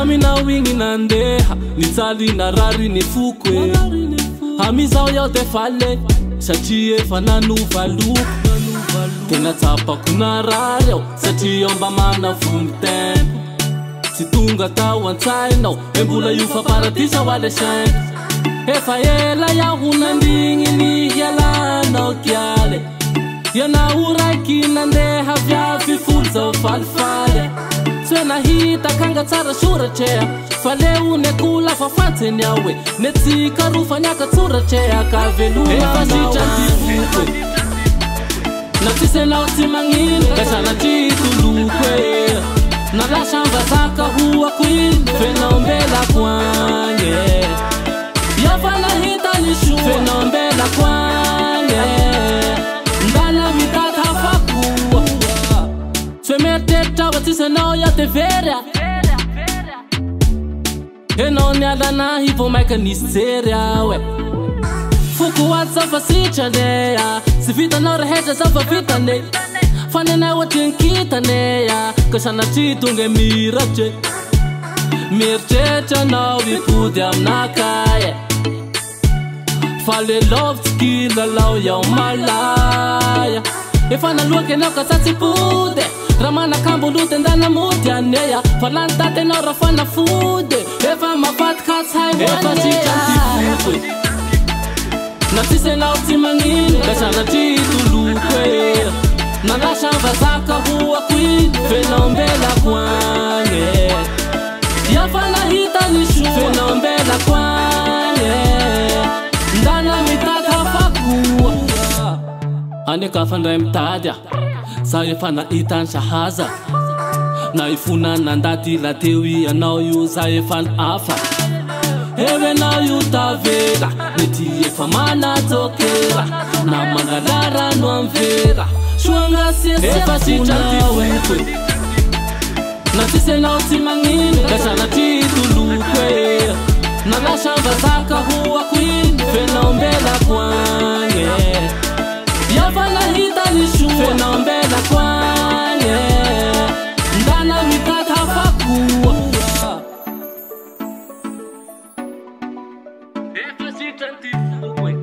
Tamina wingi nandeha nitsali na rari ni fukwe Hamizao yao defale Sachi efa nanuvaluko Tena tsapa kuna rareo Sachi omba mana fumbi tempo Situnga tao antsainao Embula yufa paradisa wale shank Efa ela ya hunandingi ni yalanao kiale Yana uraiki nandeha vyavi fulza falfale Swena hita kanga tsara shura chea Fale unekula fafateni yawe Netika rufa nyaka tsura chea Kaveluma Efa si chantifukwe Natise na utimangini Kashana chitulukwe Nalashamba zaka huwa queen Fena umbela kwange Yafana hita nishu Fena umbela kwange Ndana mitata fakuwa Twemeteta watise nao ya tevera Eno nyadana hipo maika nisteria we Fuku wat safa si chadea Sifita nora heja safa fita ne Fane na watinkita ne ya Kashana chitunge mirache Mirchecha na wipudi amnakaye Fale love skila lau ya umalaya Ifana luake na kasati pude Ramana kambu lute ndana mutia neya Falantate na rafana fude Efa mafat kats hai Efa si chantifukwe Natise na utimangini Kashana chitulukwe Nalashamba zaka huwa queen Fena umbela kwange Yafana hita nishu Fena umbela kwange Ndana mitata fakuwa Aneka fanda mtadia Saye fana itan shahaza Na ifuna nandati la tewi Anao yu saye fan afa Ewe na yu tavela Netiye famana tokera Na mangalara nuamvera Shwanga siese Efa si chantifukwe Natise na utimangini Kashana chitulukwe Nalashamba zaka huwa queen Fena umbela kwange Yafana hita nishu Fena umbela kwange Ndana mitata fakuwa Efa si chantifukwe